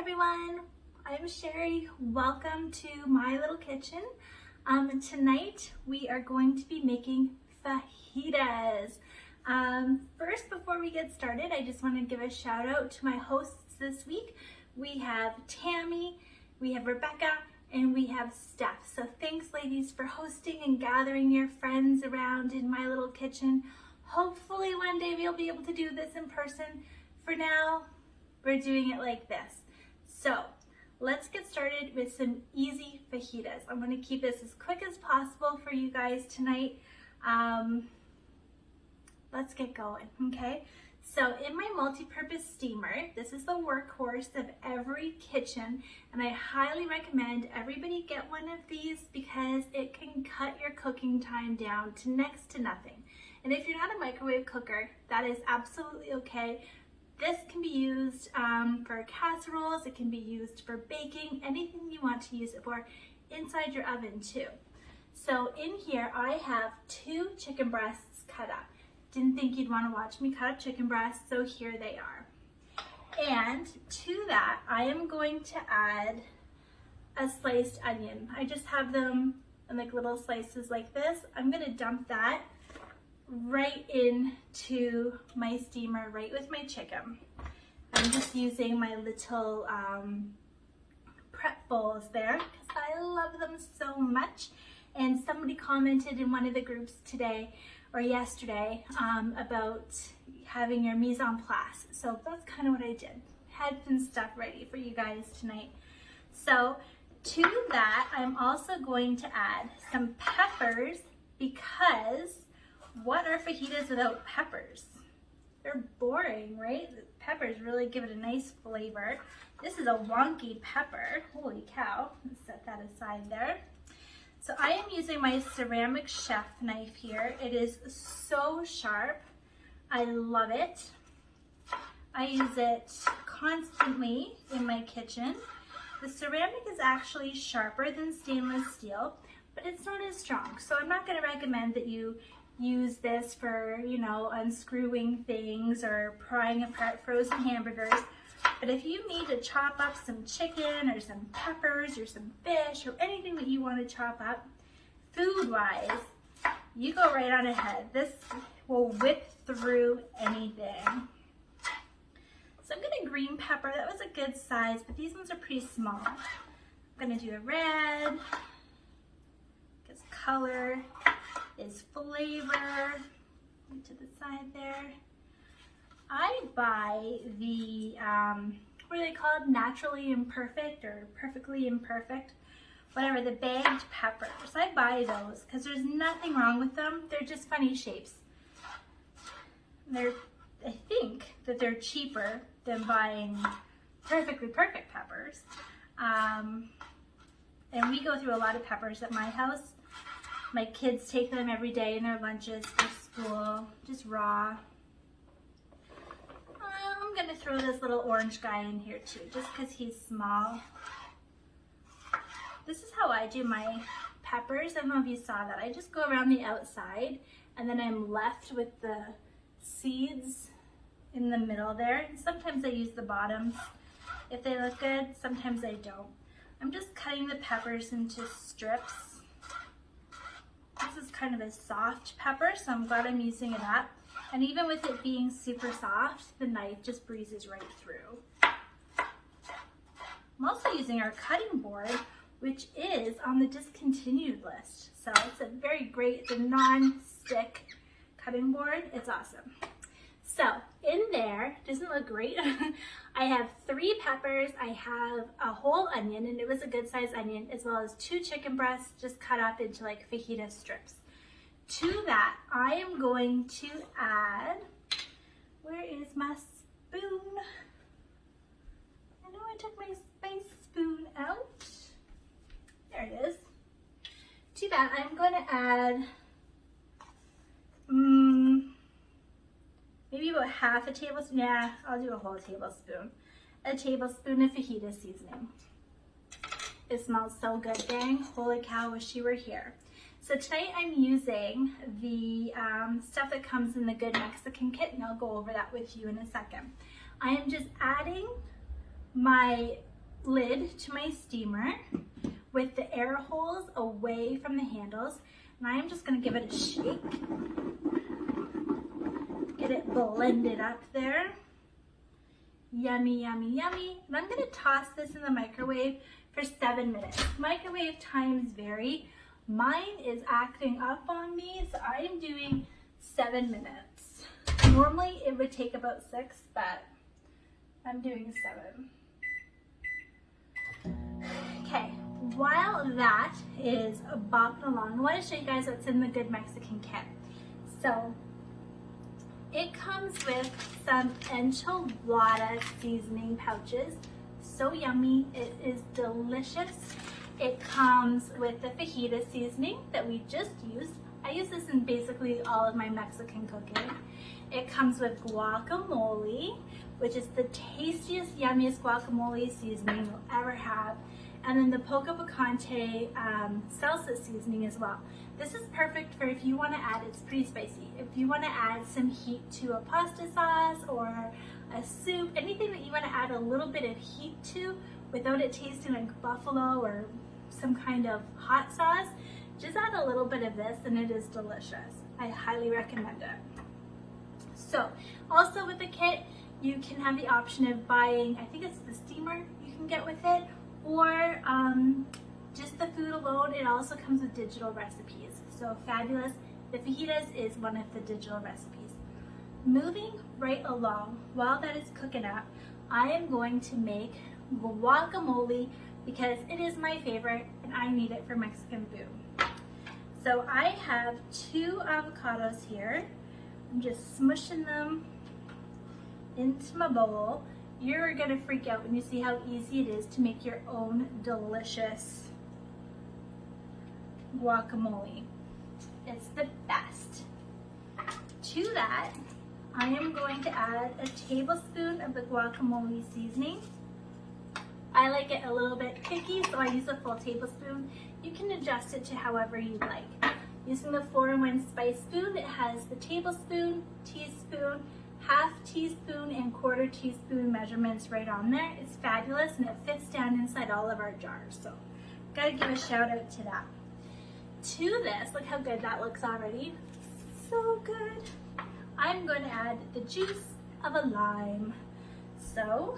everyone, I'm Sherry. Welcome to my little kitchen. Tonight we are going to be making fajitas. First, before we get started, I just want to give a shout out to my hosts this week. We have Tammy, we have Rebecca, and we have Steph. So thanks ladies for hosting and gathering your friends around in my little kitchen. Hopefully one day we'll be able to do this in person. For now, we're doing it like this. So let's get started with some easy fajitas. I'm going to keep this as quick as possible for you guys tonight. Let's get going, okay? So in my multi-purpose steamer, this is the workhorse of every kitchen, and I highly recommend everybody get one of these because it can cut your cooking time down to next to nothing. And if you're not a microwave cooker, that is absolutely okay. This can be used for casseroles, it can be used for baking, anything you want to use it for inside your oven too. So in here I have 2 chicken breasts cut up. Didn't think you'd want to watch me cut up chicken breasts, so here they are. And to that I am going to add a sliced onion. I just have them in like little slices like this. I'm going to dump that right into my steamer, right with my chicken. I'm just using my little prep bowls there because I love them so much. And somebody commented in one of the groups today or yesterday about having your mise en place. So that's kind of what I did. Had some stuff ready for you guys tonight. So to that, I'm also going to add some peppers because what are fajitas without peppers? They're boring, right? The peppers really give it a nice flavor. This is a wonky pepper. Holy cow. Let's set that aside there. So I am using my ceramic chef knife here. It is so sharp. I love it. I use it constantly in my kitchen. The ceramic is actually sharper than stainless steel, but it's not as strong. So I'm not going to recommend that you use this for, you know, unscrewing things or prying apart frozen hamburgers. But if you need to chop up some chicken or some peppers or some fish or anything that you want to chop up, food-wise, you go right on ahead. This will whip through anything. So I'm getting green pepper. That was a good size, but these ones are pretty small. I'm going to do a red because color is flavor. To the side there. I buy the, what are they called? Naturally imperfect or perfectly imperfect, whatever, the bagged peppers. I buy those because there's nothing wrong with them. They're just funny shapes. I think that they're cheaper than buying perfectly perfect peppers. And we go through a lot of peppers at my house. My kids take them every day in their lunches for school, just raw. I'm gonna throw this little orange guy in here too, just because he's small. This is how I do my peppers. I don't know if you saw that. I just go around the outside and then I'm left with the seeds in the middle there. And sometimes I use the bottoms if they look good, sometimes I don't. I'm just cutting the peppers into strips. This is kind of a soft pepper, so I'm glad I'm using it up. And even with it being super soft, the knife just breezes right through. I'm also using our cutting board, which is on the discontinued list. So it's a very great, it's a non-stick cutting board. It's awesome. So in there, doesn't it look great? I have 3 peppers, I have a whole onion, and it was a good sized onion, as well as 2 chicken breasts just cut up into like fajita strips. To that, I am going to add, where is my spoon? I know I took my spice spoon out. There it is. To that, I'm going to add maybe about half a tablespoon. Yeah, I'll do a whole tablespoon. A tablespoon of fajita seasoning. It smells so good, gang. Holy cow, wish you were here. So tonight I'm using the stuff that comes in the Good Mexican kit, and I'll go over that with you in a second. I am just adding my lid to my steamer with the air holes away from the handles. And I am just gonna give it a shake. Get it blended up there. Yummy, yummy, yummy. And I'm gonna toss this in the microwave for 7 minutes. Microwave times vary. Mine is acting up on me, so I am doing 7 minutes. Normally it would take about 6, but I'm doing 7. Okay, while that is bopping along, I want to show you guys what's in the Good Mexican kit. So it comes with some enchilada seasoning pouches. So yummy, it is delicious. It comes with the fajita seasoning that we just used. I use this in basically all of my Mexican cooking. It comes with guacamole, which is the tastiest, yummiest guacamole seasoning you'll ever have. And then the poco picante salsa seasoning as well. This is perfect for if you want to add, it's pretty spicy, if you want to add some heat to a pasta sauce or a soup, anything that you want to add a little bit of heat to without it tasting like buffalo or some kind of hot sauce, just add a little bit of this and it is delicious. I highly recommend it. So also with the kit, you can have the option of buying, I think it's the steamer you can get with it, or just the food alone. It also comes with digital recipes. So fabulous. The fajitas is one of the digital recipes. Moving right along, while that is cooking up, I am going to make guacamole because it is my favorite and I need it for Mexican food. So I have 2 avocados here. I'm just smushing them into my bowl. You're gonna freak out when you see how easy it is to make your own delicious guacamole. It's the best. To that, I am going to add a tablespoon of the guacamole seasoning. I like it a little bit picky, so I use a full tablespoon. You can adjust it to however you like. Using the 4-in-1 spice spoon, it has the tablespoon, teaspoon, half teaspoon, and quarter teaspoon measurements right on there. It's fabulous and it fits down inside all of our jars. So gotta give a shout out to that. To this, look how good that looks already. So good. I'm going to add the juice of a lime. So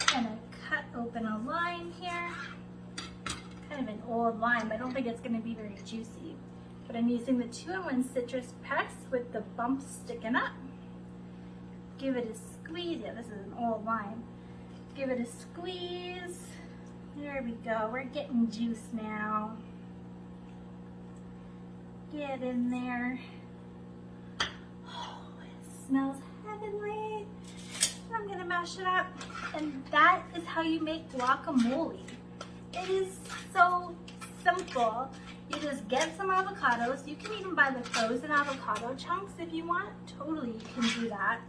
I'm gonna cut open a lime here. Kind of an old lime. I don't think it's gonna be very juicy. But I'm using the 2-in-1 citrus press with the bumps sticking up. Give it a squeeze. Yeah, this is an old lime. Give it a squeeze. There we go. We're getting juice now. Get in there. Oh, it smells heavenly. I'm gonna mash it up. And that is how you make guacamole. It is so simple. You just get some avocados. You can even buy the frozen avocado chunks if you want. Totally, you can do that.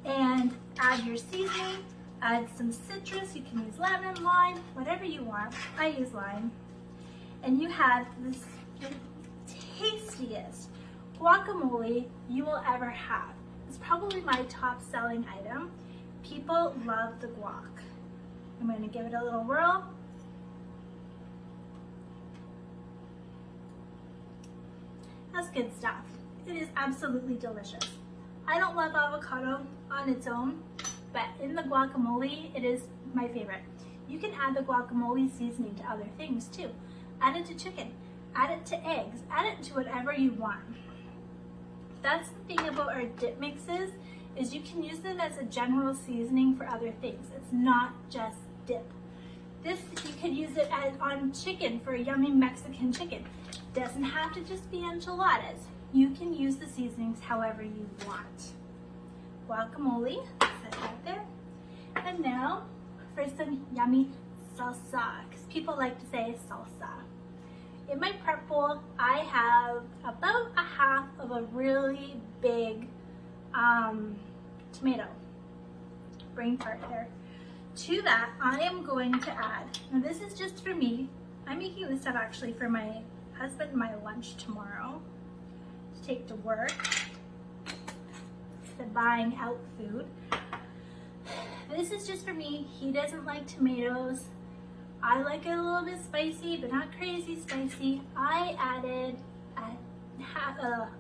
And add your seasoning, add some citrus. You can use lemon, lime, whatever you want. I use lime. And you have this tastiest guacamole you will ever have. It's probably my top selling item. People love the guac. I'm going to give it a little whirl. That's good stuff. It is absolutely delicious. I don't love avocado on its own, but in the guacamole, it is my favorite. You can add the guacamole seasoning to other things too. Add it to chicken, add it to eggs, add it to whatever you want. That's the thing about our dip mixes, is you can use them as a general seasoning for other things. It's not just dip. This, you could use it on chicken for a yummy Mexican chicken. Doesn't have to just be enchiladas. You can use the seasonings however you want. Guacamole, set that there. And now for some yummy salsa, because people like to say salsa. In my prep bowl, I have about a half of a really big tomato, brain part there. To that, I am going to add, now this is just for me. I'm making this up actually for my husband and my lunch tomorrow to take to work, to buying out food. this is just for me. He doesn't like tomatoes. I like it a little bit spicy, but not crazy spicy. I added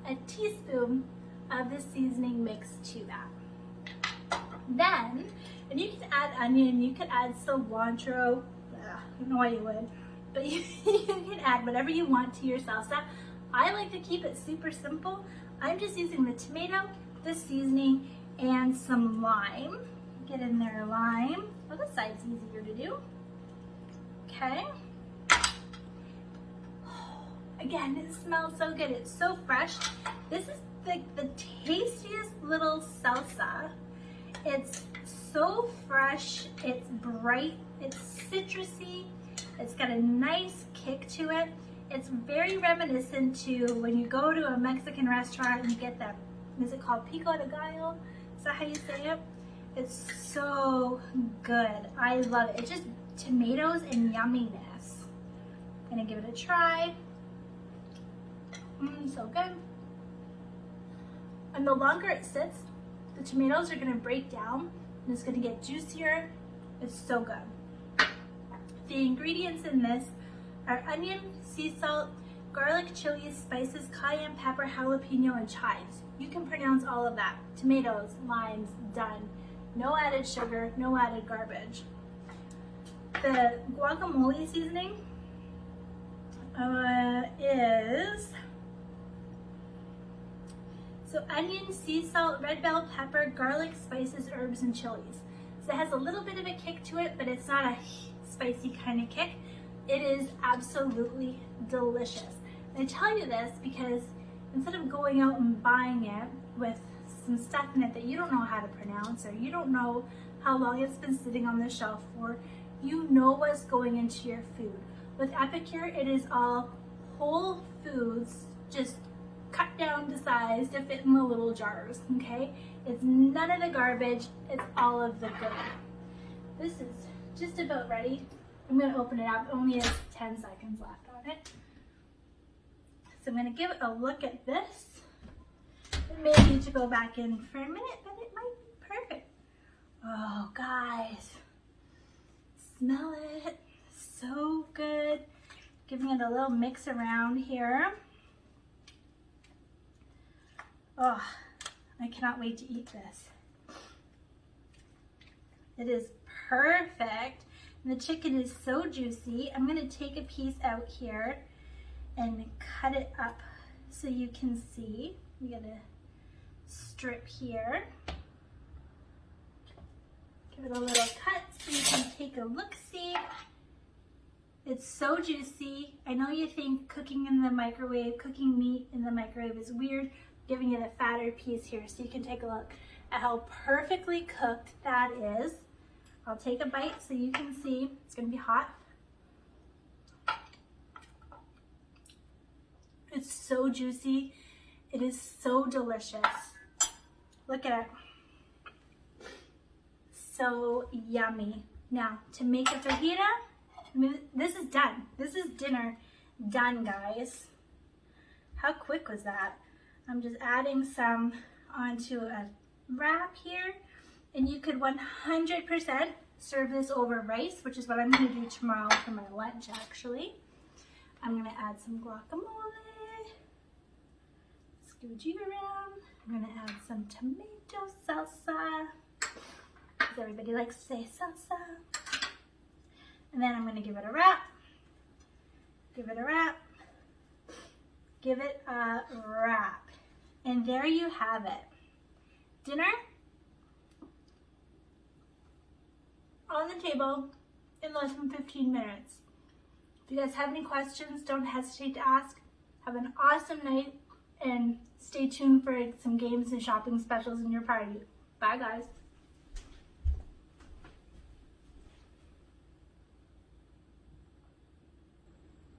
a teaspoon of the seasoning mix to that. Then, and you can add onion, you could add cilantro. I don't know why you would, but you can add whatever you want to your salsa. I like to keep it super simple. I'm just using the tomato, the seasoning, and some lime. Get in there lime. Oh, this side's easier to do. Okay. Again, it smells so good. It's so fresh. This is the tastiest little salsa. It's so fresh. It's bright. It's citrusy. It's got a nice kick to it. It's very reminiscent to when you go to a Mexican restaurant and you get that, is it called pico de gallo? Is that how you say it? It's so good. I love it. It's just tomatoes and yumminess. I'm gonna give it a try. So good. And the longer it sits, the tomatoes are gonna break down and it's gonna get juicier. It's so good. The ingredients in this are onion, sea salt, garlic, chilies, spices, cayenne pepper, jalapeno, and chives. You can pronounce all of that. Tomatoes, limes, done. No added sugar, no added garbage. The guacamole seasoning is onion, sea salt, red bell pepper, garlic, spices, herbs, and chilies. So it has a little bit of a kick to it, but it's not a spicy kind of kick. It is absolutely delicious. And I tell you this because instead of going out and buying it with some stuff in it that you don't know how to pronounce or you don't know how long it's been sitting on the shelf for, you know what's going into your food. With Epicure, it is all whole foods, just cut down to size to fit in the little jars, okay? It's none of the garbage, it's all of the good. This is just about ready. I'm gonna open it up, it only has 10 seconds left on it. So I'm gonna give it a look at this. It may need to go back in for a minute, but it might be perfect. Oh, guys, smell it, so good. Giving it a little mix around here. Oh, I cannot wait to eat this. It is perfect. And the chicken is so juicy. I'm gonna take a piece out here and cut it up so you can see. We got a strip here. Give it a little cut so you can take a look-see. It's so juicy. I know you think cooking in the microwave, cooking meat in the microwave is weird. Giving it a fatter piece here so you can take a look at how perfectly cooked that is. I'll take a bite so you can see. It's gonna be hot. It's so juicy. It is so delicious. Look at it. So yummy. Now, to make a fajita, I mean, this is done. This is dinner done, guys. How quick was that? I'm just adding some onto a wrap here, and you could 100% serve this over rice, which is what I'm going to do tomorrow for my lunch, actually. I'm going to add some guacamole, scooch it around. I'm going to add some tomato salsa, because everybody likes to say salsa. And then I'm going to give it a wrap, give it a wrap, give it a wrap. And there you have it. Dinner on the table in less than 15 minutes. If you guys have any questions, don't hesitate to ask. Have an awesome night and stay tuned for some games and shopping specials in your party. Bye, guys.